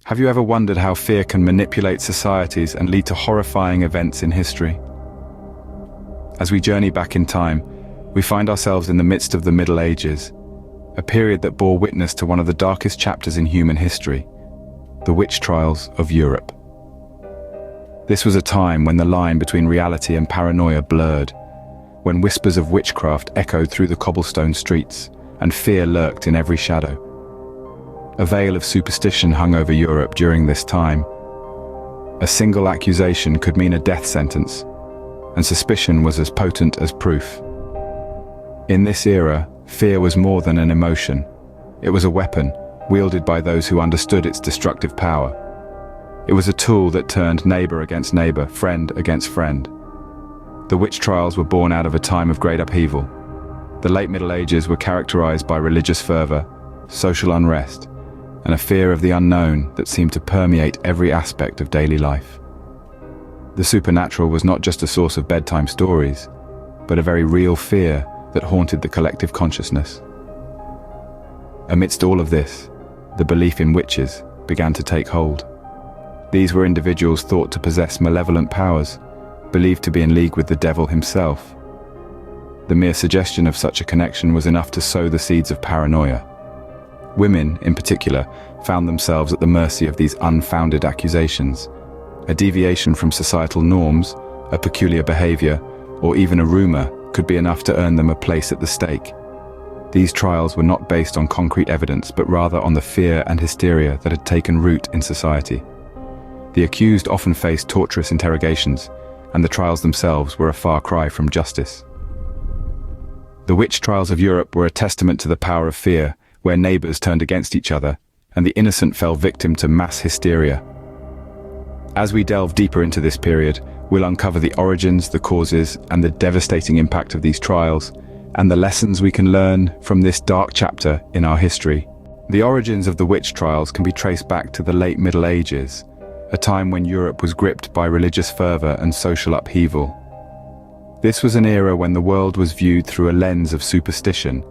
Have you ever wondered how fear can manipulate societies and lead to horrifying events in history? As we journey back in time, we find ourselves in the midst of the Middle Ages, a period that bore witness to one of the darkest chapters in human history, the witch trials of Europe. This was a time when the line between reality and paranoia blurred, when whispers of witchcraft echoed through the cobblestone streets, and fear lurked in every shadow. A veil of superstition hung over Europe during this time. A single accusation could mean a death sentence, and suspicion was as potent as proof. In this era, fear was more than an emotion. It was a weapon, wielded by those who understood its destructive power. It was a tool that turned neighbor against neighbor, friend against friend. The witch trials were born out of a time of great upheaval. The late Middle Ages were characterized by religious fervor, social unrest, and a fear of the unknown that seemed to permeate every aspect of daily life. The supernatural was not just a source of bedtime stories, but a very real fear that haunted the collective consciousness. Amidst all of this, the belief in witches began to take hold. These were individuals thought to possess malevolent powers, believed to be in league with the devil himself. The mere suggestion of such a connection was enough to sow the seeds of paranoia. Women, in particular, found themselves at the mercy of these unfounded accusations. A deviation from societal norms, a peculiar behavior, or even a rumor could be enough to earn them a place at the stake. These trials were not based on concrete evidence, but rather on the fear and hysteria that had taken root in society. The accused often faced torturous interrogations, and the trials themselves were a far cry from justice. The witch trials of Europe were a testament to the power of fear, where neighbors turned against each other, and the innocent fell victim to mass hysteria. As we delve deeper into this period, we'll uncover the origins, the causes, and the devastating impact of these trials, and the lessons we can learn from this dark chapter in our history. The origins of the witch trials can be traced back to the late Middle Ages, a time when Europe was gripped by religious fervor and social upheaval. This was an era when the world was viewed through a lens of superstition,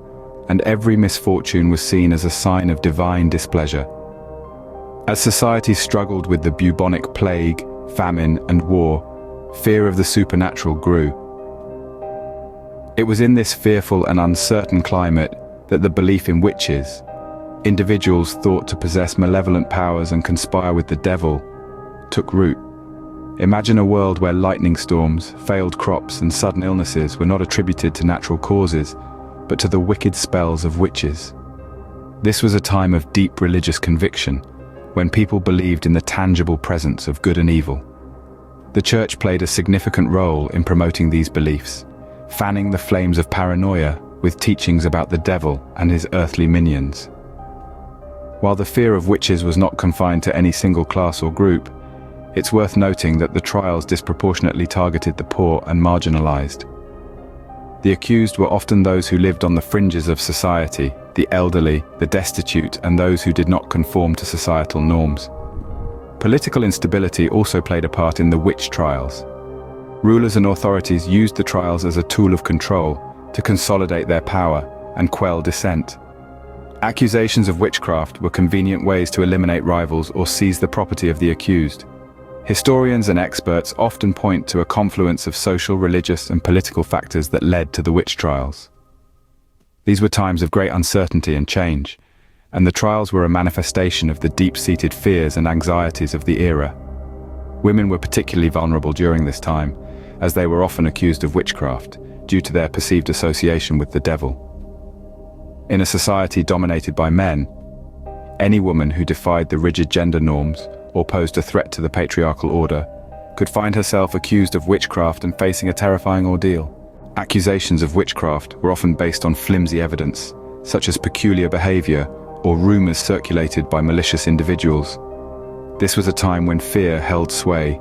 and every misfortune was seen as a sign of divine displeasure. As society struggled with the bubonic plague, famine, and war, fear of the supernatural grew. It was in this fearful and uncertain climate that the belief in witches, individuals thought to possess malevolent powers and conspire with the devil, took root. Imagine a world where lightning storms, failed crops, and sudden illnesses were not attributed to natural causes, but to the wicked spells of witches. This was a time of deep religious conviction, when people believed in the tangible presence of good and evil. The church played a significant role in promoting these beliefs, fanning the flames of paranoia with teachings about the devil and his earthly minions. While the fear of witches was not confined to any single class or group, it's worth noting that the trials disproportionately targeted the poor and marginalized. The accused were often those who lived on the fringes of society, the elderly, the destitute, and those who did not conform to societal norms. Political instability also played a part in the witch trials. Rulers and authorities used the trials as a tool of control to consolidate their power and quell dissent. Accusations of witchcraft were convenient ways to eliminate rivals or seize the property of the accused. Historians and experts often point to a confluence of social, religious, and political factors that led to the witch trials. These were times of great uncertainty and change, and the trials were a manifestation of the deep-seated fears and anxieties of the era. Women were particularly vulnerable during this time, as they were often accused of witchcraft due to their perceived association with the devil. In a society dominated by men, any woman who defied the rigid gender norms or posed a threat to the patriarchal order could find herself accused of witchcraft and facing a terrifying ordeal. Accusations of witchcraft were often based on flimsy evidence, such as peculiar behavior or rumors circulated by malicious individuals. This was a time when fear held sway,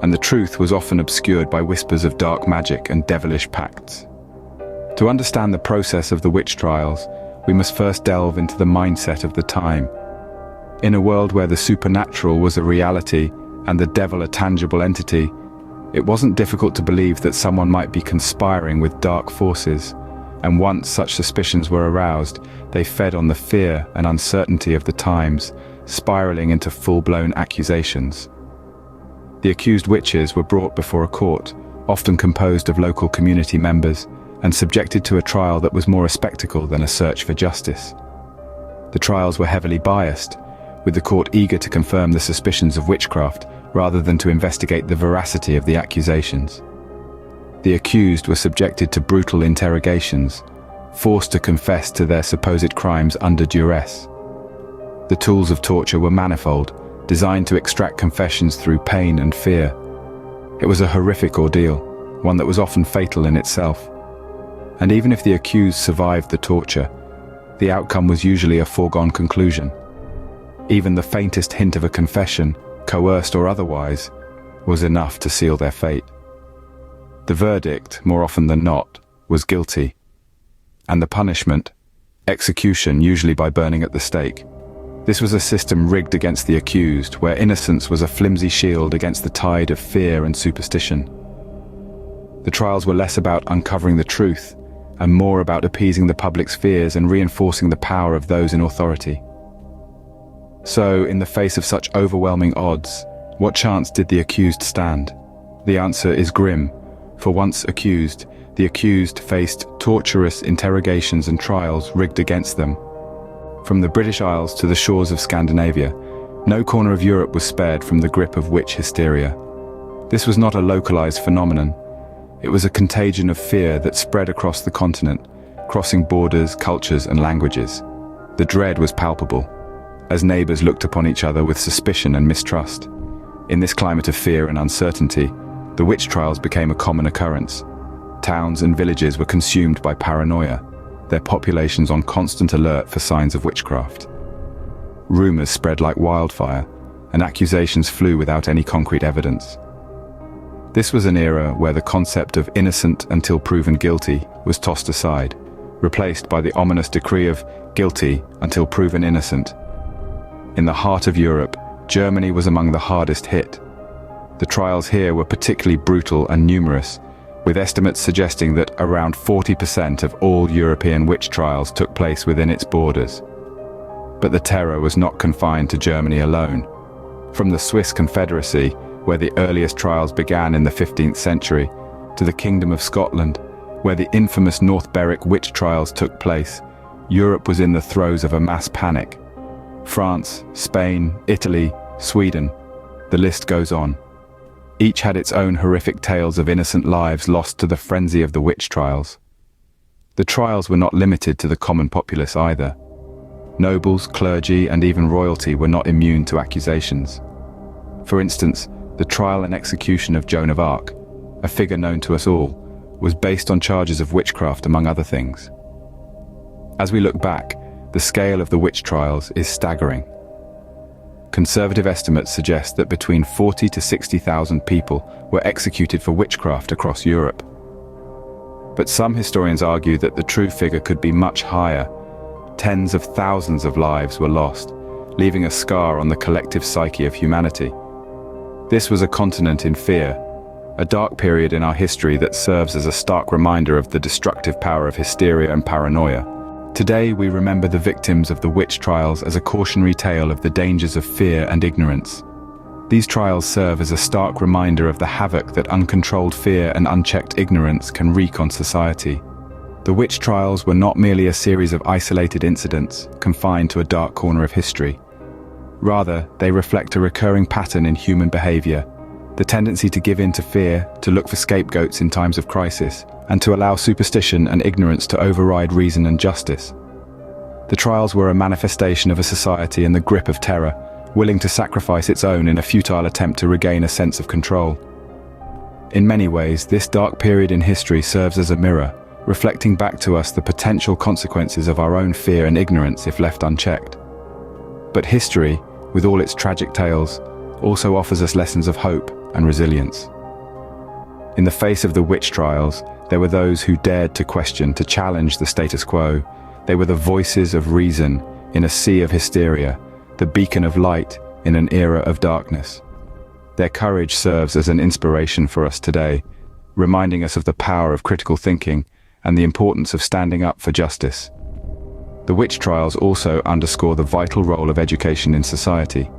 and the truth was often obscured by whispers of dark magic and devilish pacts. To understand the process of the witch trials, we must first delve into the mindset of the time. In a world where the supernatural was a reality and the devil a tangible entity, it wasn't difficult to believe that someone might be conspiring with dark forces, and once such suspicions were aroused, they fed on the fear and uncertainty of the times, spiraling into full-blown accusations. The accused witches were brought before a court, often composed of local community members, and subjected to a trial that was more a spectacle than a search for justice. The trials were heavily biased, with the court eager to confirm the suspicions of witchcraft rather than to investigate the veracity of the accusations. The accused were subjected to brutal interrogations, forced to confess to their supposed crimes under duress. The tools of torture were manifold, designed to extract confessions through pain and fear. It was a horrific ordeal, one that was often fatal in itself. And even if the accused survived the torture, the outcome was usually a foregone conclusion. Even the faintest hint of a confession, coerced or otherwise, was enough to seal their fate. The verdict, more often than not, was guilty. And the punishment, execution, usually by burning at the stake. This was a system rigged against the accused, where innocence was a flimsy shield against the tide of fear and superstition. The trials were less about uncovering the truth, and more about appeasing the public's fears and reinforcing the power of those in authority. So, in the face of such overwhelming odds, what chance did the accused stand? The answer is grim. For once accused, the accused faced torturous interrogations and trials rigged against them. From the British Isles to the shores of Scandinavia, no corner of Europe was spared from the grip of witch hysteria. This was not a localized phenomenon. It was a contagion of fear that spread across the continent, crossing borders, cultures, and languages. The dread was palpable, as neighbors looked upon each other with suspicion and mistrust. In this climate of fear and uncertainty, the witch trials became a common occurrence. Towns and villages were consumed by paranoia, their populations on constant alert for signs of witchcraft. Rumors spread like wildfire, and accusations flew without any concrete evidence. This was an era where the concept of innocent until proven guilty was tossed aside, replaced by the ominous decree of guilty until proven innocent. In the heart of Europe, Germany was among the hardest hit. The trials here were particularly brutal and numerous, with estimates suggesting that around 40% of all European witch trials took place within its borders. But the terror was not confined to Germany alone. From the Swiss Confederacy, where the earliest trials began in the 15th century, to the Kingdom of Scotland, where the infamous North Berwick witch trials took place, Europe was in the throes of a mass panic. France, Spain, Italy, Sweden, the list goes on. Each had its own horrific tales of innocent lives lost to the frenzy of the witch trials. The trials were not limited to the common populace either. Nobles, clergy, and even royalty were not immune to accusations. For instance, the trial and execution of Joan of Arc, a figure known to us all, was based on charges of witchcraft among other things. As we look back, the scale of the witch trials is staggering. Conservative estimates suggest that between 40 to 60,000 people were executed for witchcraft across Europe. But some historians argue that the true figure could be much higher. Tens of thousands of lives were lost, leaving a scar on the collective psyche of humanity. This was a continent in fear, a dark period in our history that serves as a stark reminder of the destructive power of hysteria and paranoia. Today, we remember the victims of the witch trials as a cautionary tale of the dangers of fear and ignorance. These trials serve as a stark reminder of the havoc that uncontrolled fear and unchecked ignorance can wreak on society. The witch trials were not merely a series of isolated incidents confined to a dark corner of history. Rather, they reflect a recurring pattern in human behavior, the tendency to give in to fear, to look for scapegoats in times of crisis, and to allow superstition and ignorance to override reason and justice. The trials were a manifestation of a society in the grip of terror, willing to sacrifice its own in a futile attempt to regain a sense of control. In many ways, this dark period in history serves as a mirror, reflecting back to us the potential consequences of our own fear and ignorance if left unchecked. But history, with all its tragic tales, also offers us lessons of hope and resilience. In the face of the witch trials, there were those who dared to question, to challenge the status quo. They were the voices of reason in a sea of hysteria, the beacon of light in an era of darkness. Their courage serves as an inspiration for us today, reminding us of the power of critical thinking and the importance of standing up for justice. The witch trials also underscore the vital role of education in society.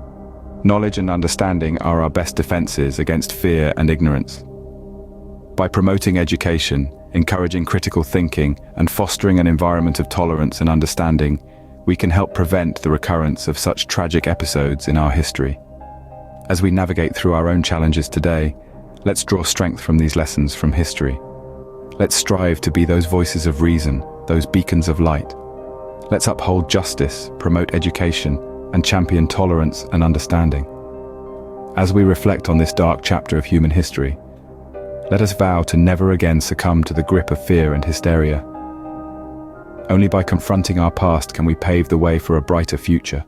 Knowledge and understanding are our best defenses against fear and ignorance. By promoting education, encouraging critical thinking, and fostering an environment of tolerance and understanding, we can help prevent the recurrence of such tragic episodes in our history. As we navigate through our own challenges today, let's draw strength from these lessons from history. Let's strive to be those voices of reason, those beacons of light. Let's uphold justice, promote education, and champion tolerance and understanding. As we reflect on this dark chapter of human history, let us vow to never again succumb to the grip of fear and hysteria. Only by confronting our past can we pave the way for a brighter future.